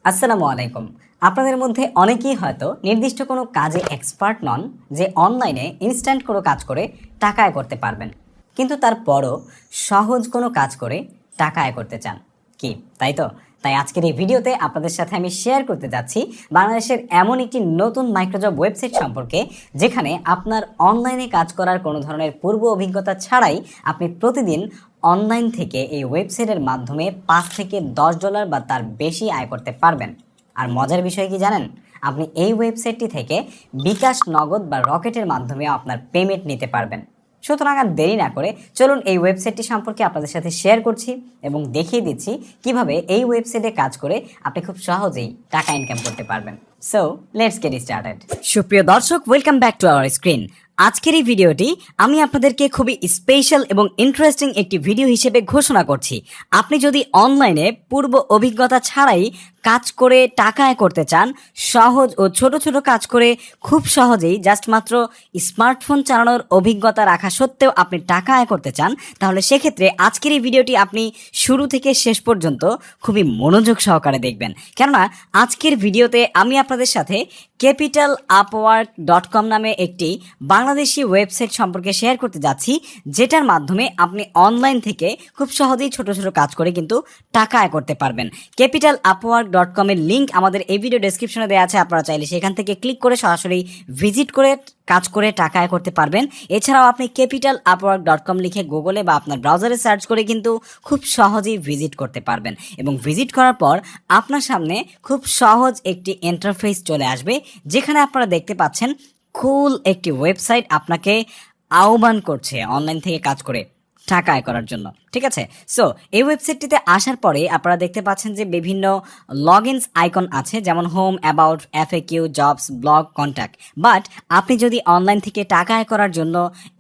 আসসালামু আলাইকুম। আপনাদের মধ্যে অনেকেই হয়তো নির্দিষ্ট কোনো কাজে এক্সপার্ট নন যে অনলাইনে ইনস্ট্যান্ট কোনো কাজ করে টাকা আয় করতে পারবেন। কিন্তু তারপরও সহজ কোনো কাজ করে টাকা আয় করতে চান। কি তাই তো? তাই আজকের এই ভিডিওতে আপনাদের সাথে আমি শেয়ার করতে যাচ্ছি বাংলাদেশের এমন একটি নতুন মাইক্রোজব ওয়েবসাইট সম্পর্কে যেখানে আপনার অনলাইনে কাজ করার কোনো ধরনের পূর্ব অভিজ্ঞতা ছাড়াই আপনি প্রতিদিন অনলাইন থেকে এই ওয়েবসাইটের মাধ্যমে $5 থেকে $10 বা তার বেশি আয় করতে পারবেন। আর মজার বিষয় কি জানেন? আপনি এই ওয়েবসাইটটি থেকে বিকাশ, নগদ বা রকেটের মাধ্যমে আপনার পেমেন্ট নিতে পারবেন। সুতরাং আর দেরি না করে চলুন এই ওয়েবসাইটটি সম্পর্কে আপনাদের সাথে শেয়ার করছি এবং দেখিয়ে দিচ্ছি কিভাবে এই ওয়েবসাইটে কাজ করে আপনি খুব সহজেই টাকা ইনকাম করতে পারবেন। So let's get started. সুপ্রিয় দর্শক, welcome back to our screen. আজকের এই ভিডিওটি আমি আপনাদেরকে খুবই স্পেশাল এবং ইন্টারেস্টিং একটি ভিডিও হিসেবে ঘোষণা করছি। আপনি যদি অনলাইনে পূর্ব অভিজ্ঞতা ছাড়াই কাজ করে টাকা আয় করতে চান, সহজ ও ছোট ছোট কাজ করে খুব সহজেই জাস্ট মাত্র স্মার্টফোন চালানোর অভিজ্ঞতা রাখা সত্ত্বেও আপনি টাকা আয় করতে চান, তাহলে সেক্ষেত্রে আজকের এই ভিডিওটি আপনি শুরু থেকে শেষ পর্যন্ত খুবই মনোযোগ সহকারে দেখবেন। কেননা আজকের ভিডিওতে আমি আপনাদের সাথে capitalupwork.com নামে একটি বাংলাদেশি ওয়েবসাইট সম্পর্কে শেয়ার করতে যাচ্ছি, যেটার মাধ্যমে আপনি অনলাইন থেকে খুব সহজেই ছোট ছোট কাজ করে কিন্তু টাকা আয় করতে পারবেন। capitalupwork.com এর লিঙ্ক আমাদের এই ভিডিও ডেসক্রিপশনে দেওয়া আছে। আপনারা চাইলে সেখান থেকে ক্লিক করে সরাসরি ভিজিট করে কাজ করে টাকা আয় করতে পারবেন। এছাড়াও আপনি capitalupwork.com লিখে গুগলে বা আপনার ব্রাউজারে সার্চ করে কিন্তু খুব সহজেই ভিজিট করতে পারবেন এবং ভিজিট করার পর আপনার সামনে খুব সহজ একটি ইন্টারফেস চলে আসবে, যেখানে আপনারা দেখতে পাচ্ছেন কুল একটি ওয়েবসাইট আপনাকে আহ্বান করছে অনলাইন থেকে কাজ করে টাকা আয় করার জন্য। ঠিক আছে, সো এই ওয়েবসাইটটিতে আসার পরে আপনারা দেখতে পাচ্ছেন যে বিভিন্ন লগ ইনস আইকন আছে, যেমন home, about, FAQ, jobs, blog, contact. But আপনি যদি অনলাইন থেকে টাকা আয় করার জন্য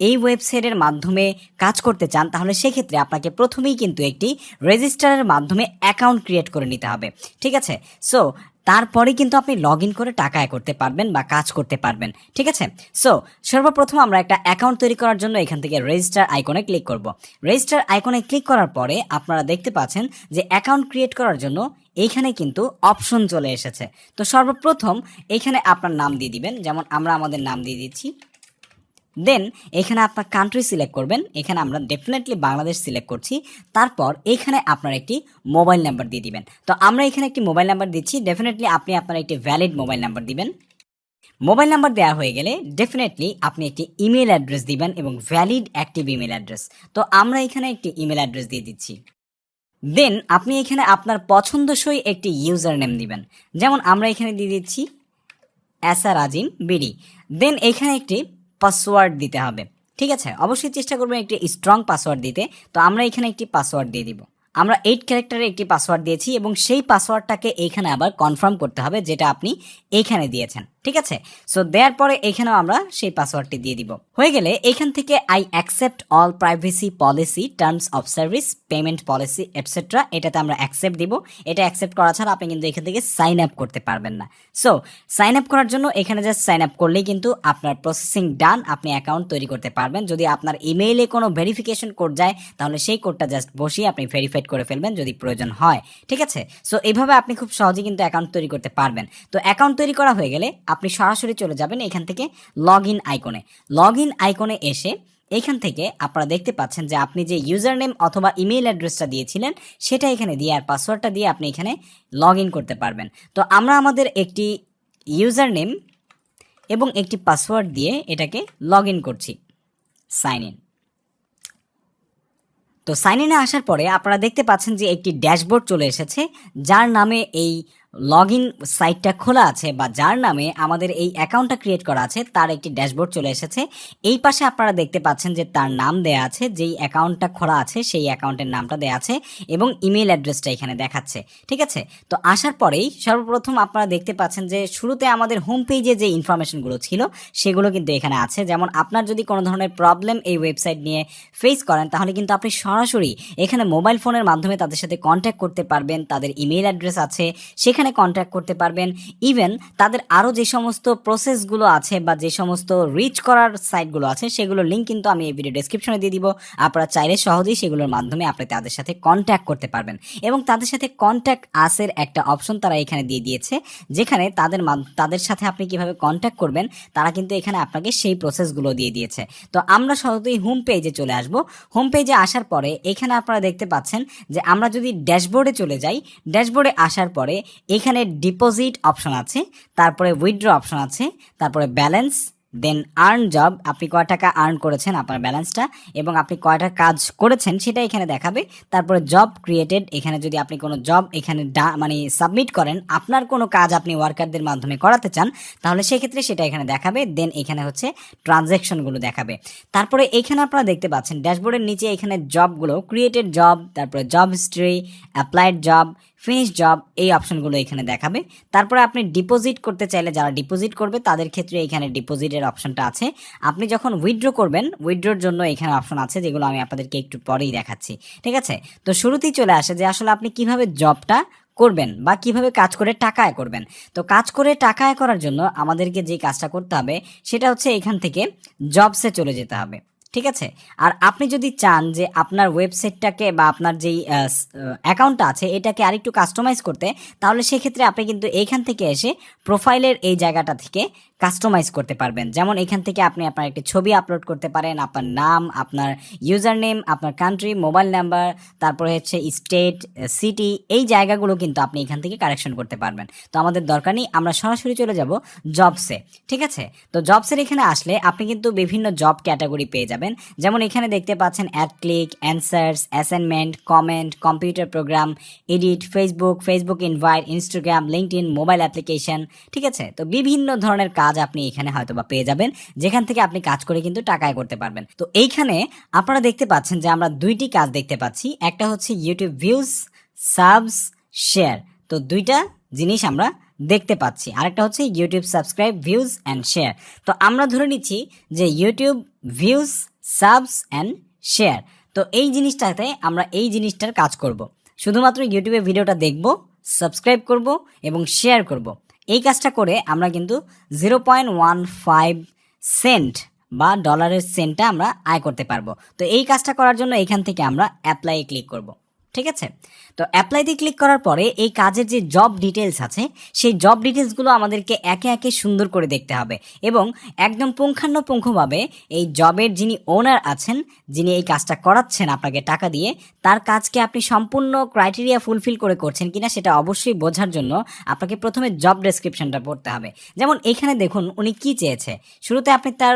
এই ওয়েবসাইটের মাধ্যমে কাজ করতে চান, তাহলে সেক্ষেত্রে আপনাকে প্রথমেই কিন্তু একটি রেজিস্টারের মাধ্যমে অ্যাকাউন্ট ক্রিয়েট করে নিতে হবে। ঠিক আছে, সো তারপরে কিন্তু আপনি লগ ইন করে টাকা আয় করতে পারবেন বা কাজ করতে পারবেন। ঠিক আছে, সো সর্বপ্রথম আমরা একটা অ্যাকাউন্ট তৈরি করার জন্য এখান থেকে রেজিস্টার আইকনে ক্লিক করব। রেজিস্টার আইকনে ক্লিক করার পরে আপনারা দেখতে পাচ্ছেন যে অ্যাকাউন্ট ক্রিয়েট করার জন্য এইখানে কিন্তু অপশন চলে এসেছে। তো সর্বপ্রথম এইখানে আপনার নাম দিয়ে দিবেন, যেমন আমরা আমাদের নাম দিয়ে দিচ্ছি। দেন এখানে আপনার কান্ট্রি সিলেক্ট করবেন, এখানে আমরা ডেফিনেটলি বাংলাদেশ সিলেক্ট করছি। তারপর এখানে আপনার একটি মোবাইল নাম্বার দিয়ে দিবেন। তো আমরা এখানে একটি মোবাইল নাম্বার দিচ্ছি, ডেফিনেটলি আপনি আপনার একটি ভ্যালিড মোবাইল নাম্বার দিবেন। মোবাইল নাম্বার দেওয়া হয়ে গেলে ডেফিনেটলি আপনি একটি ইমেল অ্যাড্রেস দিবেন এবং ভ্যালিড অ্যাক্টিভ ইমেল অ্যাড্রেস। তো আমরা এখানে একটি ইমেল অ্যাড্রেস দিয়ে দিচ্ছি। দেন আপনি এখানে আপনার পছন্দসই একটি ইউজার নেম দিবেন, যেমন আমরা এখানে দিয়ে দিচ্ছি এসআর আজিম বিডি। দেন এখানে একটি পাসওয়ার্ড দিতে হবে। ঠিক আছে, অবশ্যই চেষ্টা করবেন একটি স্ট্রং পাসওয়ার্ড দিতে। তো আমরা এখানে একটি পাসওয়ার্ড দিয়ে দিব। আমরা 8 ক্যারেক্টারের একটি পাসওয়ার্ড দিয়েছি এবং সেই পাসওয়ার্ডটাকে এইখানে আবার কনফার্ম করতে হবে, যেটা আপনি এইখানে দিয়েছেন। ঠিক আছে, সো দেওয়ার পরে এখানেও আমরা সেই পাসওয়ার্ডটি দিয়ে দিব। হয়ে গেলে এখান থেকে I accept all privacy policy, terms of service, payment policy etcetera, এটাতে আমরা অ্যাকসেপ্ট দিব। এটা অ্যাকসেপ্ট করা ছাড়া আপনি কিন্তু এখান থেকে সাইন আপ করতে পারবেন না। সো সাইন আপ করার জন্য এখানে জাস্ট সাইন আপ করলেই কিন্তু আপনার প্রসেসিং ডান, আপনি অ্যাকাউন্ট তৈরি করতে পারবেন। যদি আপনার ইমেইলে কোনো ভেরিফিকেশন কোড যায়, তাহলে সেই কোডটা জাস্ট বসিয়ে আপনি ভেরিফাইড করে ফেলবেন যদি প্রয়োজন হয়। ঠিক আছে, সো এইভাবে আপনি খুব সহজেই কিন্তু অ্যাকাউন্ট তৈরি করতে পারবেন। তো অ্যাকাউন্ট তৈরি করা হয়ে গেলে আপনি সরাসরি চলে যাবেন এখান থেকে লগ ইন আইকনে। লগ ইন আইকনে এসে এইখান থেকে আপনারা দেখতে পাচ্ছেন যে আপনি যে ইউজার নেম অথবা ইমেল অ্যাড্রেসটা দিয়েছিলেন সেটা এখানে দিয়ে আর পাসওয়ার্ডটা দিয়ে আপনি এখানে লগ ইন করতে পারবেন। তো আমরা আমাদের একটি ইউজার নেম এবং একটি পাসওয়ার্ড দিয়ে এটাকে লগ ইন করছি। Sign in. তো সাইন ইনে আসার পরে আপনারা দেখতে পাচ্ছেন যে একটি ড্যাশবোর্ড চলে এসেছে, যার নামে এই লগ ইন সাইটটা খোলা আছে বা যার নামে আমাদের এই অ্যাকাউন্টটা ক্রিয়েট করা আছে তার একটি ড্যাশবোর্ড চলে এসেছে। এই পাশে আপনারা দেখতে পাচ্ছেন যে তার নাম দেয়া আছে, যেই অ্যাকাউন্টটা খোলা আছে সেই অ্যাকাউন্টের নামটা দেয়া আছে এবং ইমেল অ্যাড্রেসটা এখানে দেখাচ্ছে। ঠিক আছে, তো আসার পরেই সর্বপ্রথম আপনারা দেখতে পাচ্ছেন যে শুরুতে আমাদের হোম পেজে যে ইনফরমেশনগুলো ছিল সেগুলো কিন্তু এখানে আছে। যেমন আপনার যদি কোনো ধরনের প্রবলেম এই ওয়েবসাইট নিয়ে ফেস করেন, তাহলে কিন্তু আপনি সরাসরি এখানে মোবাইল ফোনের মাধ্যমে তাদের সাথে কন্ট্যাক্ট করতে পারবেন। তাদের ইমেল অ্যাড্রেস আছে, সেখানে সেইখানে কন্ট্যাক্ট করতে পারবেন। ইভেন তাদের আরও যে সমস্ত প্রসেসগুলো আছে বা যে সমস্ত রিচ করার সাইটগুলো আছে সেগুলোর লিঙ্ক কিন্তু আমি এই ভিডিও ডেসক্রিপশনে দিয়ে দিব। আপনারা চাইলে সহজেই সেগুলোর মাধ্যমে আপনি তাদের সাথে কন্ট্যাক্ট করতে পারবেন এবং তাদের সাথে কন্ট্যাক্ট আসের একটা অপশন তারা এখানে দিয়ে দিয়েছে, যেখানে তাদের সাথে আপনি কিভাবে কন্ট্যাক্ট করবেন তারা কিন্তু এখানে আপনাকে সেই প্রসেসগুলো দিয়ে দিয়েছে। তো আমরা সহজেই হোম পেজে চলে আসব। হোম পেজে আসার পরে এখানে আপনারা দেখতে পাচ্ছেন যে আমরা যদি ড্যাশবোর্ডে চলে যাই, ড্যাশবোর্ডে আসার পরে এখানে ডিপোজিট অপশন আছে, তারপরে উইথড্র অপশন আছে, তারপরে ব্যালেন্স, দেন আর্ন জব, আপনি কয় টাকা আর্ন করেছেন আপনার ব্যালেন্সটা এবং আপনি কয়টা কাজ করেছেন সেটা এখানে দেখাবে। তারপরে জব ক্রিয়েটেড, এখানে যদি আপনি কোনো জব এখানে মানে সাবমিট করেন, আপনার কোনো কাজ আপনি ওয়ার্কারদের মাধ্যমে করাতে চান তাহলে সেক্ষেত্রে সেটা এখানে দেখাবে। দেন এখানে হচ্ছে ট্রানজ্যাকশনগুলো দেখাবে। তারপরে এখানে আপনারা দেখতে পাচ্ছেন ড্যাশবোর্ডের নিচে এখানে জবগুলো, ক্রিয়েটেড জব, তারপরে job history, applied job, finish job, এই অপশনগুলো এখানে দেখাবে। তারপরে আপনি ডিপোজিট করতে চাইলে যারা ডিপোজিট করবে তাদের ক্ষেত্রে এখানে ডিপোজিটের অপশনটা আছে। আপনি যখন উইথড্র করবেন, উইথড্রোর জন্য এখানে অপশন আছে যেগুলো আমি আপনাদেরকে একটু পরেই দেখাচ্ছি। ঠিক আছে, তো শুরুতেই চলে আসে যে আসলে আপনি কিভাবে জবটা করবেন বা কিভাবে কাজ করে টাকা আয় করবেন। তো কাজ করে টাকা আয় করার জন্য আমাদেরকে যে কাজটা করতে হবে সেটা হচ্ছে এখান থেকে জবসে চলে যেতে হবে। ঠিক আছে, আর আপনি যদি চান যে আপনার ওয়েবসাইটটাকে বা আপনার যেই অ্যাকাউন্টটা আছে এটাকে আরেকটু কাস্টমাইজ করতে, তাহলে সেক্ষেত্রে আপনি কিন্তু এইখান থেকে এসে প্রোফাইলের এই জায়গাটা থেকে কাস্টমাইজ করতে পারবেন। যেমন এখান থেকে আপনি আপনার একটি ছবি আপলোড করতে পারেন, আপনার নাম, আপনার ইউজার নেম, আপনার কান্ট্রি, মোবাইল নাম্বার, তারপরে হচ্ছে স্টেট, সিটি, এই জায়গাগুলো কিন্তু আপনি এখান থেকে কারেকশন করতে পারবেন। তো আমাদের দরকার নেই, আমরা সরাসরি চলে যাব জবসে। ঠিক আছে, তো জবসের এখানে আসলে আপনি কিন্তু বিভিন্ন জব ক্যাটাগরি পেয়ে যাবেন। যেমন এখানে দেখতে পাচ্ছেন add click, answers, assignment, comment, computer program, edit, Facebook invite, Instagram, LinkedIn, mobile application. ঠিক আছে, তো বিভিন্ন ধরনের কাজ আপনি এখানে হয়তো বা পেয়ে যাবেন, যেখান থেকে আপনি কাজ করে কিন্তু টাকা আয় করতে পারবেন। তো এইখানে আপনারা দেখতে পাচ্ছেন যে আমরা দুইটি কাজ দেখতে পাচ্ছি, একটা হচ্ছে ইউটিউব ভিউজ, সাবস, শেয়ার। তো দুইটা জিনিস আমরা দেখতে পাচ্ছি, আরেকটা হচ্ছে YouTube subscribe, views and share. তো আমরা ধরে নিচ্ছি যে YouTube views, subs and share, তো এই জিনিসটাতে আমরা এই জিনিসটার কাজ করব। শুধুমাত্র ইউটিউবে ভিডিওটা দেখব, সাবস্ক্রাইব করব এবং শেয়ার করব। এই কাজটা করে আমরা কিন্তু 0.15 সেন্ট বা ডলারের সেন্টটা আমরা আয় করতে পারবো। তো এই কাজটা করার জন্য এখান থেকে আমরা অ্যাপ্লাই ক্লিক করব। ঠিক আছে, তো অ্যাপ্লাইতে ক্লিক করার পরে এই কাজের যে জব ডিটেলস আছে সেই জব ডিটেলসগুলো আমাদেরকে একে একে সুন্দর করে দেখতে হবে এবং একদম পুঙ্খানুপুঙ্খভাবে এই জবের যিনি ওনার আছেন, যিনি এই কাজটা করাচ্ছেন আপনাকে টাকা দিয়ে, তার কাজকে আপনি সম্পূর্ণ ক্রাইটেরিয়া ফুলফিল করে করছেন কিনা সেটা অবশ্যই বোঝার জন্য আপনাকে প্রথমে জব ডেসক্রিপশনটা পড়তে হবে। যেমন এখানে দেখুন উনি কি চেয়েছে। শুরুতে আপনি তার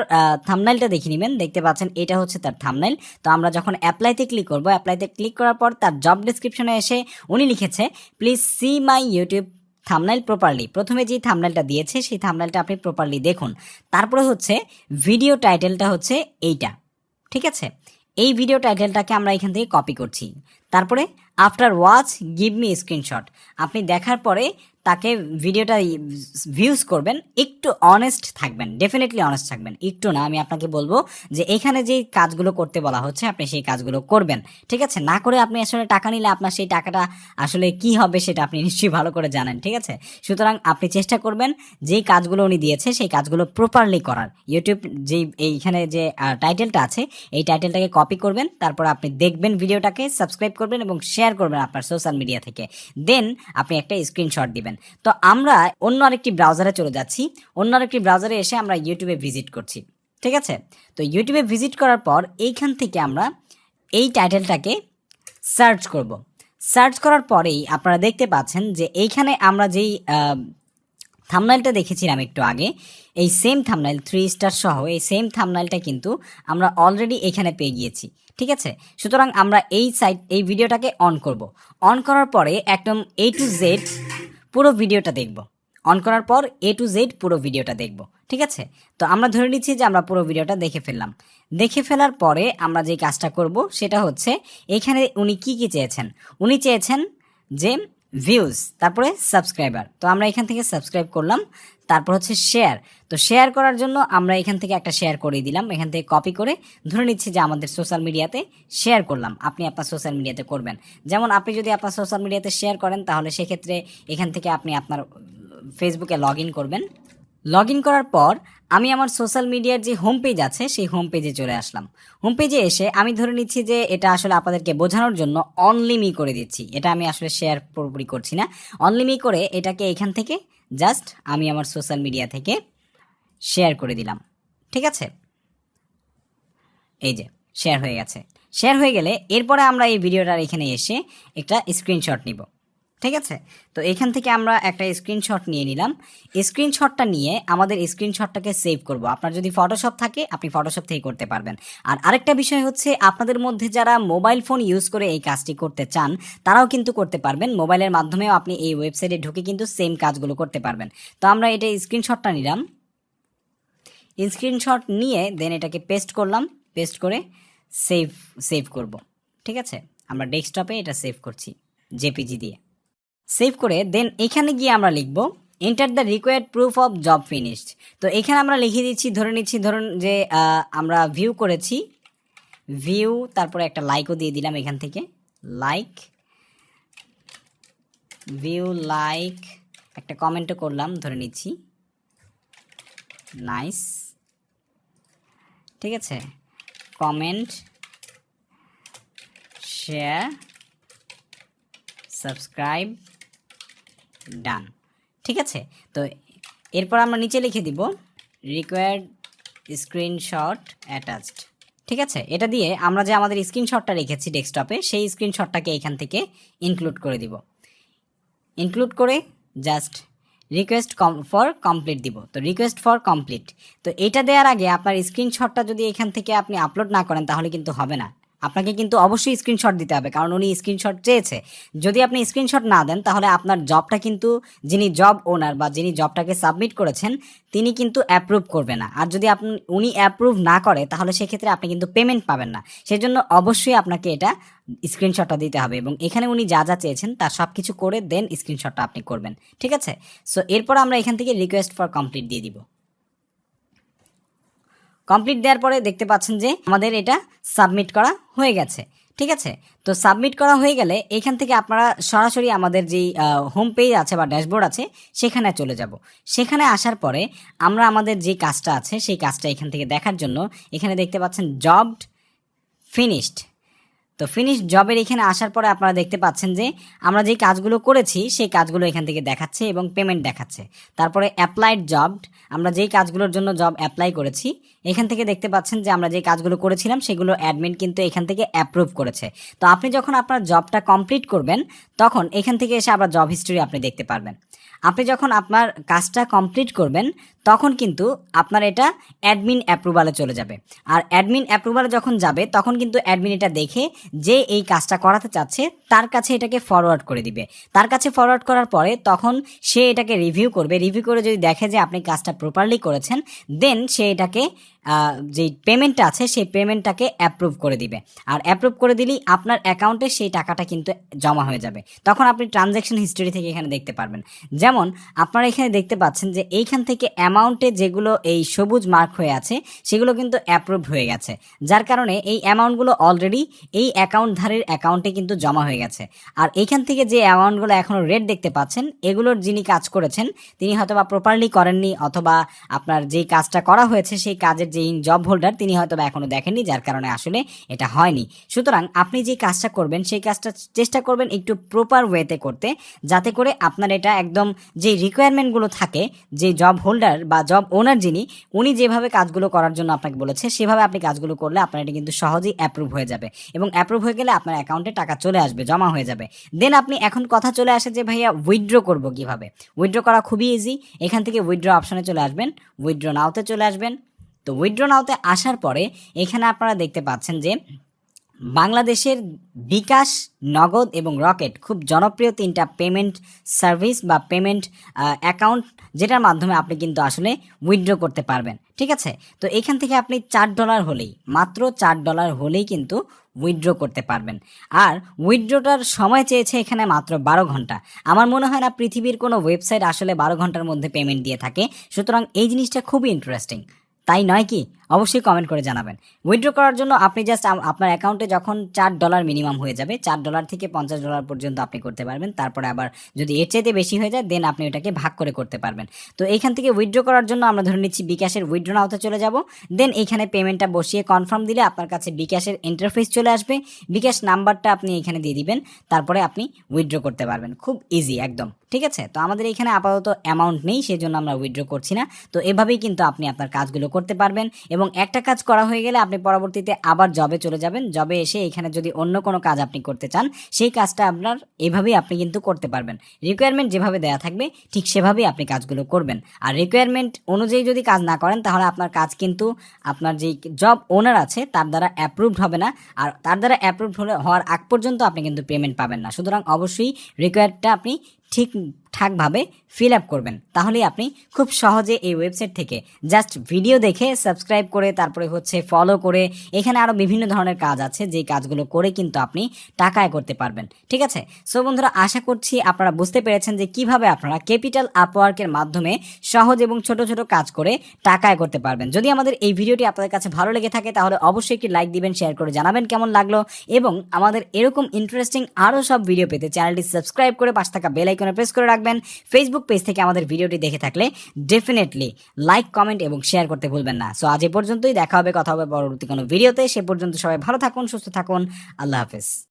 থাম্বনেইলটা দেখে নেবেন, দেখতে পাচ্ছেন এটা হচ্ছে তার থাম্বনেইল। তো আমরা যখন অ্যাপ্লাইতে ক্লিক করব, অ্যাপ্লাইতে ক্লিক করার পর তার জব ডেসক্রিপশনে এসে উনি লিখেছে please see my YouTube thumbnail properly. প্রথমে যে থাম্বনেইলটা দিয়েছে সেই থাম্বনেইলটা আপনি প্রপারলি দেখুন। তারপরে হচ্ছে ভিডিও টাইটেলটা হচ্ছে এইটা। ঠিক আছে, এই ভিডিও টাইটেলটাকে আমরা এখান থেকে কপি করছি। তারপরে after watch give me screenshot, আপনি দেখার পরে তাকে ভিডিওটা ভিউজ করবেন, একটু অনেস্ট থাকবেন, ডেফিনেটলি অনেস্ট থাকবেন, একটু না, আমি আপনাকে বলবো যে এখানে যে কাজগুলো করতে বলা হচ্ছে আপনি সেই কাজগুলো করবেন। ঠিক আছে, না করে আপনি আসলে টাকা নিলে আপনার সেই টাকাটা আসলে কি হবে সেটা আপনি নিশ্চয়ই ভালো করে জানেন। ঠিক আছে, সুতরাং আপনি চেষ্টা করবেন যেই কাজগুলো উনি দিয়েছে সেই কাজগুলো প্রপারলি করার। ইউটিউব যেই এইখানে যে টাইটেলটা আছে এই টাইটেলটাকে কপি করবেন, তারপর আপনি দেখবেন ভিডিওটাকে, সাবস্ক্রাইব করবেন এবং শেয়ার করবেন আপনার সোশ্যাল মিডিয়া থেকে, দেন আপনি একটা স্ক্রিনশট দিবেন। তো আমরা অন্য আরেকটি ব্রাউজারে চলে যাচ্ছি, অন্য আরেকটি ব্রাউজারে এসে আমরা ইউটিউবে ভিজিট করছি। ঠিক আছে, তো ইউটিউবে ভিজিট করার পর এইখান থেকে আমরা এই টাইটেলটাকে সার্চ করব। সার্চ করার পরেই আপনারা দেখতে পাচ্ছেন যে এইখানে আমরা যেই থাম্বনেইলটা দেখেছিলাম একটু আগে, এই সেম থাম্বনেইল 3 স্টার সহ এই সেম থাম্বনেইলটা কিন্তু আমরা অলরেডি এখানে পেয়ে গিয়েছি। ঠিক আছে, সুতরাং আমরা এই ভিডিওটাকে অন করব। অন করার পরে একদম A to Z পুরো ভিডিওটা দেখব। অন করার পর A to Z পুরো ভিডিওটা দেখব। ঠিক আছে, তো আমরা ধরে নিচ্ছি যে আমরা পুরো ভিডিওটা দেখে ফেললাম। দেখে ফেলার পরে আমরা যে কাজটা করব সেটা হচ্ছে এখানে উনি কি চেয়েছেন। উনি চেয়েছেন যে ভিউজ, তারপরে সাবস্ক্রাইবার। তো আমরা এখান থেকে সাবস্ক্রাইব করলাম, তারপর হচ্ছে শেয়ার। তো শেয়ার করার জন্য আমরা এখান থেকে একটা শেয়ার করে দিলাম, এখান থেকে কপি করে ধরে নিচ্ছি যে আমাদের সোশ্যাল মিডিয়াতে শেয়ার করলাম। আপনি আপনার সোশ্যাল মিডিয়াতে করবেন, যেমন আপনি যদি আপনার সোশ্যাল মিডিয়াতে শেয়ার করেন তাহলে সেক্ষেত্রে এখান থেকে আপনি আপনার ফেসবুকে লগ ইন করবেন। লগ ইন করার পর আমি আমার সোশ্যাল মিডিয়ার যে হোম পেজ আছে সেই হোম পেজে চলে আসলাম। হোম পেজে এসে আমি ধরে নিচ্ছি যে এটা আসলে আপনাদেরকে বোঝানোর জন্য অনলি মি করে দিচ্ছি, এটা আমি আসলে শেয়ার পুরোপুরি করছি না। অনলি মি করে এটাকে এখান থেকে জাস্ট আমি আমার সোশ্যাল মিডিয়া থেকে শেয়ার করে দিলাম। ঠিক আছে, এই যে শেয়ার হয়ে গেছে। শেয়ার হয়ে গেলে এরপরে আমরা এই ভিডিওটার এখানে এসে একটা স্ক্রিনশট নিব। ঠিক আছে, তো এখান থেকে আমরা একটা স্ক্রিনশট নিয়ে নিলাম। স্ক্রিনশটটা নিয়ে আমাদের স্ক্রিনশটটাকে সেভ করব। আপনার যদি ফটোশপ থাকে আপনি ফটোশপ থেকে করতে পারবেন। আর আরেকটা বিষয় হচ্ছে, আপনাদের মধ্যে যারা মোবাইল ফোন ইউজ করে এই কাজটি করতে চান তারাও কিন্তু করতে পারবেন। মোবাইলের মাধ্যমেও আপনি এই ওয়েবসাইটে ঢুকে কিন্তু সেম কাজগুলো করতে পারবেন। তো আমরা এটা স্ক্রিনশটটা নিলাম, স্ক্রিনশট নিয়ে দেন এটাকে পেস্ট করলাম, পেস্ট করে সেভ করব। ঠিক আছে, আমরা ডেস্কটপে এটা সেভ করছি জেপিজি দিয়ে। সেভ করে দেন এখানে গিয়ে আমরা লিখব enter the required proof of job finished. তো এখানে আমরা লিখে দিচ্ছি, ধরুন যে আমরা ভিউ করেছি, ভিউ, তারপরে একটা লাইকও দিয়ে দিলাম এখান থেকে, লাইক, ভিউ, লাইক, একটা কমেন্টও করলাম, ধরে নিচ্ছি নাইস। ঠিক আছে, কমেন্ট, শেয়ার, সাবস্ক্রাইব, ডান। ঠিক আছে, তো এরপর আমরা নিচে লিখে দিব রিকোয়ার্ড স্ক্রিনশট অ্যাটাচড। ঠিক আছে, এটা দিয়ে আমরা যে আমাদের স্ক্রিনশটটা রেখেছি ডেস্কটপে সেই স্ক্রিনশটটাকে এখান থেকে ইনক্লুড করে দিব। ইনক্লুড করে জাস্ট রিকোয়েস্ট ফর কমপ্লিট দিব। তো রিকোয়েস্ট ফর কমপ্লিট, তো এটা দেওয়ার আগে আপনার স্ক্রিনশটটা যদি এখান থেকে আপনি আপলোড না করেন তাহলে কিন্তু হবে না। আপনাকে কিন্তু অবশ্যই স্ক্রিনশট দিতে হবে, কারণ উনি স্ক্রিনশট চেয়েছে। যদি আপনি স্ক্রিনশট না দেন তাহলে আপনার জবটা কিন্তু যিনি জব ওনার বা যিনি জবটাকে সাবমিট করেছেন তিনি কিন্তু অ্যাপ্রুভ করবে না। আর যদি উনি অ্যাপ্রুভ না করে তাহলে সেক্ষেত্রে আপনি কিন্তু পেমেন্ট পাবেন না। সেজন্য অবশ্যই আপনাকে এটা স্ক্রিনশটটা দিতে হবে, এবং এখানে উনি যা যা চেয়েছেন তার সব কিছু করে দেন স্ক্রিনশটটা আপনি করবেন। ঠিক আছে, সো এরপর আমরা এখান থেকে রিকোয়েস্ট ফর কমপ্লিট দিয়ে দিব। কমপ্লিট দেওয়ার পরে দেখতে পাচ্ছেন যে আমাদের এটা সাবমিট করা হয়ে গেছে। ঠিক আছে, তো সাবমিট করা হয়ে গেলে এখান থেকে আপনারা সরাসরি আমাদের যেই হোম পেজ আছে বা ড্যাশবোর্ড আছে সেখানে চলে যাব। সেখানে আসার পরে আমরা আমাদের যে কাজটা আছে সেই কাজটা এখান থেকে দেখার জন্য এখানে দেখতে পাচ্ছেন জব ফিনিশড। তো ফিনিশ জবের এখানে আসার পরে আপনারা দেখতে পাচ্ছেন যে আমরা যে কাজগুলো করেছি সেই কাজগুলো এখান থেকে দেখাচ্ছে এবং পেমেন্ট দেখাচ্ছে। তারপরে অ্যাপ্লাইড জব, আমরা যেই কাজগুলোর জন্য জব অ্যাপ্লাই করেছি এখান থেকে দেখতে পাচ্ছেন যে আমরা যে কাজগুলো করেছিলাম সেগুলো অ্যাডমিন কিন্তু এখান থেকে অ্যাপ্রুভ করেছে। তো আপনি যখন আপনার জবটা কমপ্লিট করবেন তখন এখান থেকে এসে আবার জব হিস্ট্রি আপনি দেখতে পারবেন। আপনি যখন আপনার কাজটা কমপ্লিট করবেন তখন কিন্তু আপনার এটা অ্যাডমিন অ্যাপ্রুভালে চলে যাবে। আর অ্যাডমিন অ্যাপ্রুভালে যখন যাবে তখন কিন্তু অ্যাডমিন এটা দেখে যে এই কাজটা করাতে চাচ্ছে তার কাছে এটাকে ফরওয়ার্ড করে দিবে। তার কাছে ফরওয়ার্ড করার পরে তখন সে এটাকে রিভিউ করবে। রিভিউ করে যদি দেখে যে আপনি কাজটা প্রপারলি করেছেন দেন সে এটাকে যে পেমেন্টটা আছে সেই পেমেন্টটাকে অ্যাপ্রুভ করে দিবে। আর অ্যাপ্রুভ করে দিলেই আপনার অ্যাকাউন্টে সেই টাকাটা কিন্তু জমা হয়ে যাবে। তখন আপনি ট্রানজ্যাকশন হিস্ট্রি থেকে এখানে দেখতে পারবেন। যেমন আপনারা এখানে দেখতে পাচ্ছেন যে এইখান থেকে অ্যামাউন্টে যেগুলো এই সবুজ মার্ক হয়ে আছে সেগুলো কিন্তু অ্যাপ্রুভ হয়ে গেছে, যার কারণে এই অ্যামাউন্টগুলো অলরেডি এই অ্যাকাউন্টধারীর অ্যাকাউন্টে কিন্তু জমা হয়ে গেছে। আর এইখান থেকে যে অ্যামাউন্টগুলো এখনও রেড দেখতে পাচ্ছেন এগুলোর যিনি কাজ করেছেন তিনি হয়তো বা প্রপারলি করেননি, অথবা আপনার যেই কাজটা করা হয়েছে সেই কাজের যেই জব হোল্ডার তিনি হয়তো বা এখনও দেখেননি, যার কারণে আসলে এটা হয়নি। সুতরাং আপনি যে কাজটা করবেন সেই কাজটা চেষ্টা করবেন একটু প্রপার ওয়েতে করতে, যাতে করে আপনার এটা একদম যে রিকোয়ারমেন্টগুলো থাকে যে জব হোল্ডার বা জব ওনার উনি যেভাবে কাজগুলো করার জন্য আপনাকে বলেছে সেভাবে আপনি কাজগুলো করলে আপনার এটা কিন্তু সহজেই অ্যাপ্রুভ হয়ে যাবে, এবং অ্যাপ্রুভ হয়ে গেলে আপনার অ্যাকাউন্টে টাকা চলে আসবে, জমা হয়ে যাবে। দেন আপনি এখন কথা চলে আসে যে ভাইয়া উইথড্র করব কিভাবে। উইথড্র করা খুবই ইজি, এখান থেকে উইথড্র অপশনে চলে আসবেন, উইথড্র নাওতে চলে আসবেন। তো উইথড্র নাওতে আসার পরে এখানে আপনারা দেখতে পাচ্ছেন যে বাংলাদেশের বিকাশ, নগদ এবং রকেট খুব জনপ্রিয় 3টা পেমেন্ট সার্ভিস বা পেমেন্ট অ্যাকাউন্ট, যেটার মাধ্যমে আপনি কিন্তু আসলে উইথড্র করতে পারবেন। ঠিক আছে, তো এখান থেকে আপনি $4 হলেই, মাত্র $4 হলেই কিন্তু উইথড্র করতে পারবেন। আর উইথড্রটার সময় চেয়েছে এখানে মাত্র 12 ঘন্টা। আমার মনে হয় না পৃথিবীর কোনো ওয়েবসাইট আসলে 12 ঘন্টার মধ্যে পেমেন্ট দিয়ে থাকে। সুতরাং এই জিনিসটা খুবই ইন্টারেস্টিং, তাই নয় কি? অবশ্যই কমেন্ট করে জানাবেন। উইথড্র করার জন্য আপনি জাস্ট আপনার অ্যাকাউন্টে যখন $4 মিনিমাম হয়ে যাবে, $4 থেকে $50 পর্যন্ত আপনি করতে পারবেন। তারপরে আবার যদি এর চাইতে বেশি হয়ে যায় দেন আপনি ওটাকে ভাগ করে করতে পারবেন। তো এইখান থেকে উইথড্র করার জন্য আমরা ধরে নিচ্ছি বিকাশের উইথড্র নাওতে চলে যাব। দেন এইখানে পেমেন্টটা বসিয়ে কনফার্ম দিলে আপনার কাছে বিকাশের ইন্টারফেস চলে আসবে। বিকাশ নাম্বারটা আপনি এখানে দিয়ে দিবেন, তারপরে আপনি উইথড্র করতে পারবেন। খুব ইজি একদম। ঠিক আছে, তো আমাদের এখানে আপাতত অ্যামাউন্ট নেই, সেই জন্য আমরা উইথড্র করছি না। তো এভাবেই কিন্তু আপনি আপনার কাজগুলো করতে পারবেন এবং একটা কাজ করা হয়ে গেলে আপনি পরবর্তীতে আবার জবে চলে যাবেন। জবে এসে এখানে যদি অন্য কোনো কাজ আপনি করতে চান, সেই কাজটা আপনার এভাবেই আপনি কিন্তু করতে পারবেন। রিকোয়ারমেন্ট যেভাবে দেওয়া থাকবে ঠিক সেভাবেই আপনি কাজগুলো করবেন। আর রিকোয়ারমেন্ট অনুযায়ী যদি কাজ না করেন তাহলে আপনার কাজ কিন্তু আপনার যেই জব ওনার আছে তার দ্বারা অ্যাপ্রুভড হবে না। আর তার দ্বারা অ্যাপ্রুভড হওয়ার আগ পর্যন্ত আপনি কিন্তু পেমেন্ট পাবেন না। সুতরাং অবশ্যই রিকোয়ারটা আপনি ঠিকঠাকভাবে ফিল আপ করবেন, তাহলেই আপনি খুব সহজে এই ওয়েবসাইট থেকে জাস্ট ভিডিও দেখে সাবস্ক্রাইব করে তারপরে ফলো করে, এখানে আরও বিভিন্ন ধরনের কাজ আছে যেই কাজগুলো করে কিন্তু আপনি টাকা আয় করতে পারবেন। ঠিক আছে, সো বন্ধুরা, আশা করছি আপনারা বুঝতে পেরেছেন যে কিভাবে আপনারা ক্যাপিটাল আপওয়ার্কের মাধ্যমে সহজ এবং ছোট ছোট কাজ করে টাকা আয় করতে পারবেন। যদি আমাদের এই ভিডিওটি আপনাদের কাছে ভালো লেগে থাকে তাহলে অবশ্যই একটি লাইক দিবেন, শেয়ার করে জানাবেন কেমন লাগলো, এবং আমাদের এরকম ইন্টারেস্টিং আরও সব ভিডিও পেতে চ্যানেলটি সাবস্ক্রাইব করে পাশে থাকা বেল আইকনে প্রেস করে রাখবেন। ফেসবুক পেজ থেকে আমাদের ভিডিওটি দেখে থাকলে ডেফিনেটলি লাইক, কমেন্ট এবং শেয়ার করতে ভুলবেন না। সো আজ এ পর্যন্তই, দেখা হবে, কথা হবে পরবর্তী কোনো ভিডিওতে। সে পর্যন্ত সবাই ভালো থাকুন, সুস্থ থাকুন, আল্লাহ হাফেজ।